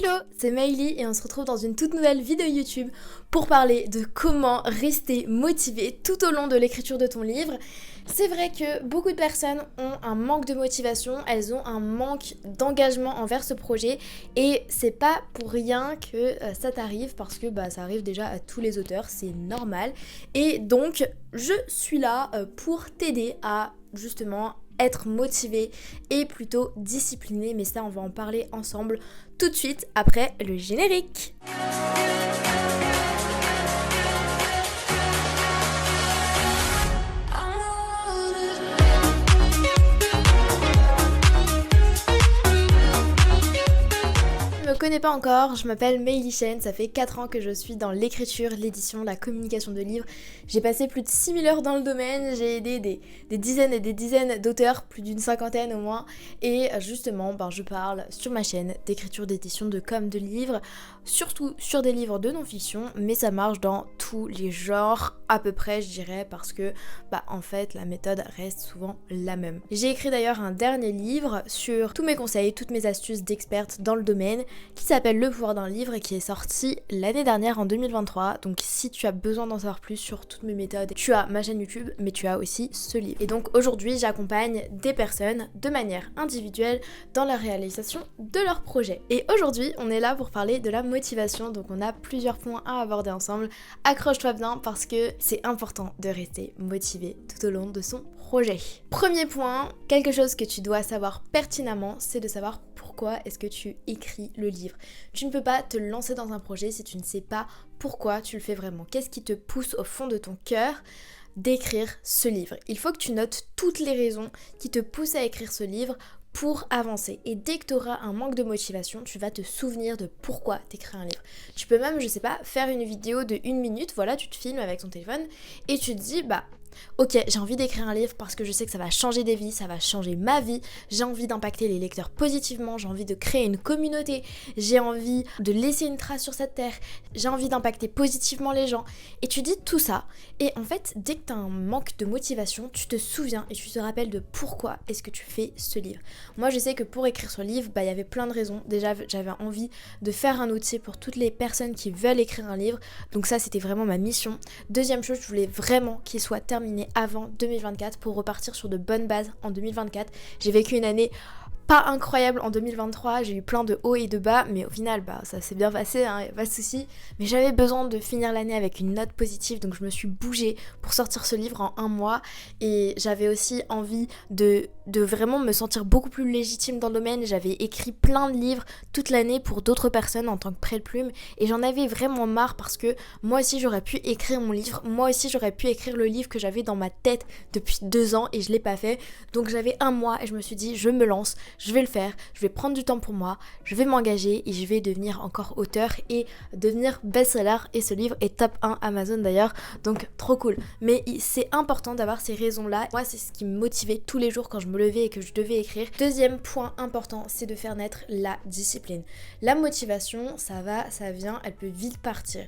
Hello, c'est Maëlie et on se retrouve dans une toute nouvelle vidéo YouTube pour parler de comment rester motivé tout au long de l'écriture de ton livre. C'est vrai que beaucoup de personnes ont un manque de motivation, elles ont un manque d'engagement envers ce projet et c'est pas pour rien que ça t'arrive parce que ça arrive déjà à tous les auteurs, c'est normal. Et donc je suis là pour t'aider à justement être motivé et plutôt discipliné, mais ça on va en parler ensemble tout de suite après le générique. Je me connais pas encore, je m'appelle Maëlie Chen, ça fait 4 ans que je suis dans l'écriture, l'édition, la communication de livres. J'ai passé plus de 6000 heures dans le domaine, j'ai aidé des dizaines et des dizaines d'auteurs, plus d'une cinquantaine au moins. Et justement, je parle sur ma chaîne d'écriture, d'édition, de com, de livres, surtout sur des livres de non-fiction, mais ça marche dans tous les genres à peu près, je dirais, parce que en fait la méthode reste souvent la même. J'ai écrit d'ailleurs un dernier livre sur tous mes conseils, toutes mes astuces d'experte dans le domaine, qui s'appelle Le pouvoir d'un livre et qui est sorti l'année dernière en 2023. Donc si tu as besoin d'en savoir plus sur toutes mes méthodes, tu as ma chaîne YouTube, mais tu as aussi ce livre. Et donc aujourd'hui, j'accompagne des personnes de manière individuelle dans la réalisation de leurs projets. Et aujourd'hui, on est là pour parler de la motivation. Donc on a plusieurs points à aborder ensemble. Accroche-toi bien parce que c'est important de rester motivé tout au long de son projet. Premier point, quelque chose que tu dois savoir pertinemment, c'est de savoir pourquoi est-ce que tu écris le livre. Tu ne peux pas te lancer dans un projet si tu ne sais pas pourquoi tu le fais vraiment. Qu'est-ce qui te pousse au fond de ton cœur d'écrire ce livre? Il faut que tu notes toutes les raisons qui te poussent à écrire ce livre pour avancer. Et dès que tu auras un manque de motivation, tu vas te souvenir de pourquoi tu écris un livre. Tu peux même, faire une vidéo de 1 minute, voilà, tu te filmes avec ton téléphone et tu te dis, ok, j'ai envie d'écrire un livre parce que je sais que ça va changer des vies, ça va changer ma vie, j'ai envie d'impacter les lecteurs positivement, j'ai envie de créer une communauté, j'ai envie de laisser une trace sur cette terre, j'ai envie d'impacter positivement les gens. Et tu dis tout ça, et en fait, dès que tu as un manque de motivation, tu te souviens et tu te rappelles de pourquoi est-ce que tu fais ce livre. Moi, je sais que pour écrire ce livre, il y avait plein de raisons. Déjà, j'avais envie de faire un outil pour toutes les personnes qui veulent écrire un livre, donc ça, c'était vraiment ma mission. Deuxième chose, je voulais vraiment qu'il soit terminé avant 2024 pour repartir sur de bonnes bases en 2024. J'ai vécu une année pas incroyable en 2023, j'ai eu plein de hauts et de bas, mais au final ça s'est bien passé, y a pas de souci. Mais j'avais besoin de finir l'année avec une note positive, donc je me suis bougée pour sortir ce livre en 1 mois. Et j'avais aussi envie de vraiment me sentir beaucoup plus légitime dans le domaine. J'avais écrit plein de livres toute l'année pour d'autres personnes en tant que prête-plume, et j'en avais vraiment marre parce que moi aussi j'aurais pu écrire mon livre, moi aussi j'aurais pu écrire le livre que j'avais dans ma tête depuis 2 ans et je l'ai pas fait. Donc j'avais 1 mois et je me suis dit, je me lance, je vais le faire, je vais prendre du temps pour moi, je vais m'engager et je vais devenir encore auteur et devenir best-seller. Et ce livre est top 1 Amazon d'ailleurs, donc trop cool. Mais c'est important d'avoir ces raisons-là. Moi, c'est ce qui me motivait tous les jours quand je me levais et que je devais écrire. Deuxième point important, c'est de faire naître la discipline. La motivation, ça va, ça vient, elle peut vite partir.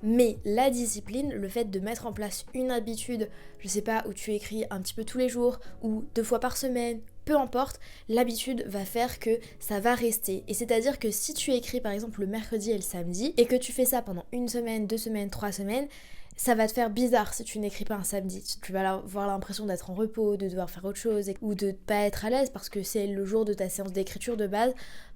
Mais la discipline, le fait de mettre en place une habitude, où tu écris un petit peu tous les jours ou 2 fois par semaine, peu importe, l'habitude va faire que ça va rester. Et c'est-à-dire que si tu écris par exemple le mercredi et le samedi et que tu fais ça pendant 1 semaine, 2 semaines, 3 semaines, ça va te faire bizarre si tu n'écris pas un samedi. Tu vas avoir l'impression d'être en repos, de devoir faire autre chose ou de ne pas être à l'aise parce que c'est le jour de ta séance d'écriture de base,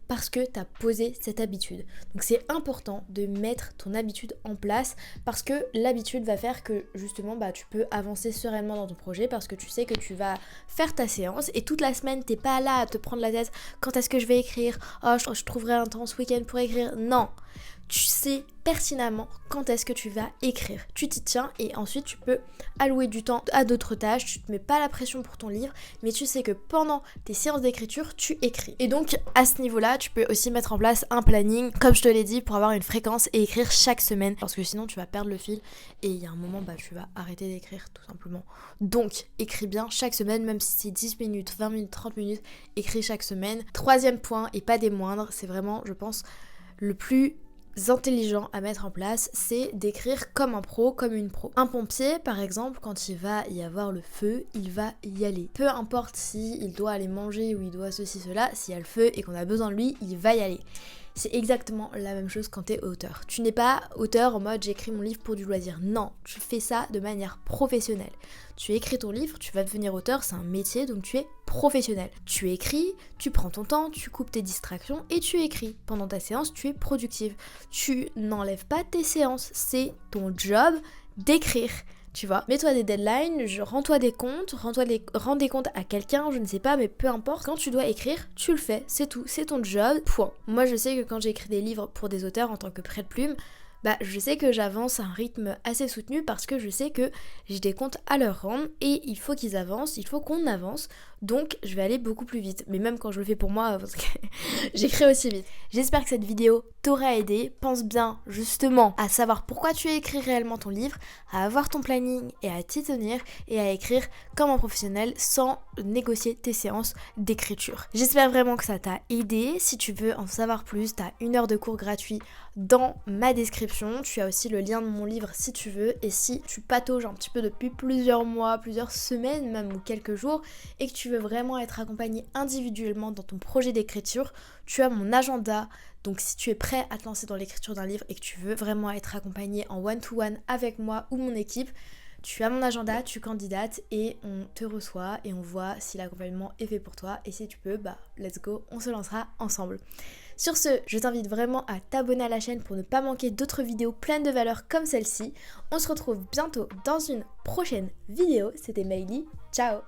parce que tu as posé cette habitude. Donc c'est important de mettre ton habitude en place parce que l'habitude va faire que justement tu peux avancer sereinement dans ton projet parce que tu sais que tu vas faire ta séance et toute la semaine t'es pas là à te prendre la tête, quand est-ce que je vais écrire, je trouverai un temps ce week-end pour écrire. Non, tu sais pertinemment quand est-ce que tu vas écrire. Tu t'y tiens et ensuite tu peux allouer du temps à d'autres tâches, tu te mets pas la pression pour ton livre, mais tu sais que pendant tes séances d'écriture, tu écris. Et donc à ce niveau-là, tu peux aussi mettre en place un planning, comme je te l'ai dit, pour avoir une fréquence et écrire chaque semaine, parce que sinon tu vas perdre le fil et il y a un moment, tu vas arrêter d'écrire tout simplement. Donc écris bien chaque semaine, même si c'est 10 minutes, 20 minutes, 30 minutes, écris chaque semaine. Troisième point, et pas des moindres, c'est vraiment, je pense, le plus intelligent à mettre en place, c'est d'écrire comme un pro, comme une pro. Un pompier, par exemple, quand il va y avoir le feu, il va y aller. Peu importe si il doit aller manger ou il doit ceci, cela, s'il y a le feu et qu'on a besoin de lui, il va y aller. C'est exactement la même chose quand t'es auteur. Tu n'es pas auteur en mode j'écris mon livre pour du loisir. Non, tu fais ça de manière professionnelle. Tu écris ton livre, tu vas devenir auteur, c'est un métier, donc tu es professionnel. Tu écris, tu prends ton temps, tu coupes tes distractions et tu écris. Pendant ta séance, tu es productive. Tu n'enlèves pas tes séances, c'est ton job d'écrire. Tu vois, mets-toi des deadlines, rends-toi des comptes, rends des comptes à quelqu'un, je ne sais pas, mais peu importe. Quand tu dois écrire, tu le fais, c'est tout, c'est ton job, point. Moi, je sais que quand j'écris des livres pour des auteurs en tant que prêt de plume, je sais que j'avance à un rythme assez soutenu parce que je sais que j'ai des comptes à leur rendre et il faut qu'ils avancent, il faut qu'on avance, donc je vais aller beaucoup plus vite. Mais même quand je le fais pour moi, parce que j'écris aussi vite. J'espère que cette vidéo t'aura aidé. Pense bien justement à savoir pourquoi tu as écrit réellement ton livre, à avoir ton planning et à t'y tenir et à écrire comme un professionnel sans négocier tes séances d'écriture. J'espère vraiment que ça t'a aidé. Si tu veux en savoir plus, t'as 1 heure de cours gratuit dans ma description. Tu as aussi le lien de mon livre si tu veux. Et si tu patauges un petit peu depuis plusieurs mois, plusieurs semaines même ou quelques jours et que tu veux vraiment être accompagné individuellement dans ton projet d'écriture, tu as mon agenda. Donc si tu es prêt à te lancer dans l'écriture d'un livre et que tu veux vraiment être accompagné en one-to-one avec moi ou mon équipe, tu as mon agenda, tu candidates et on te reçoit et on voit si l'accompagnement est fait pour toi. Et si tu peux, let's go, on se lancera ensemble. Sur ce, je t'invite vraiment à t'abonner à la chaîne pour ne pas manquer d'autres vidéos pleines de valeur comme celle-ci. On se retrouve bientôt dans une prochaine vidéo. C'était Maëlie, ciao!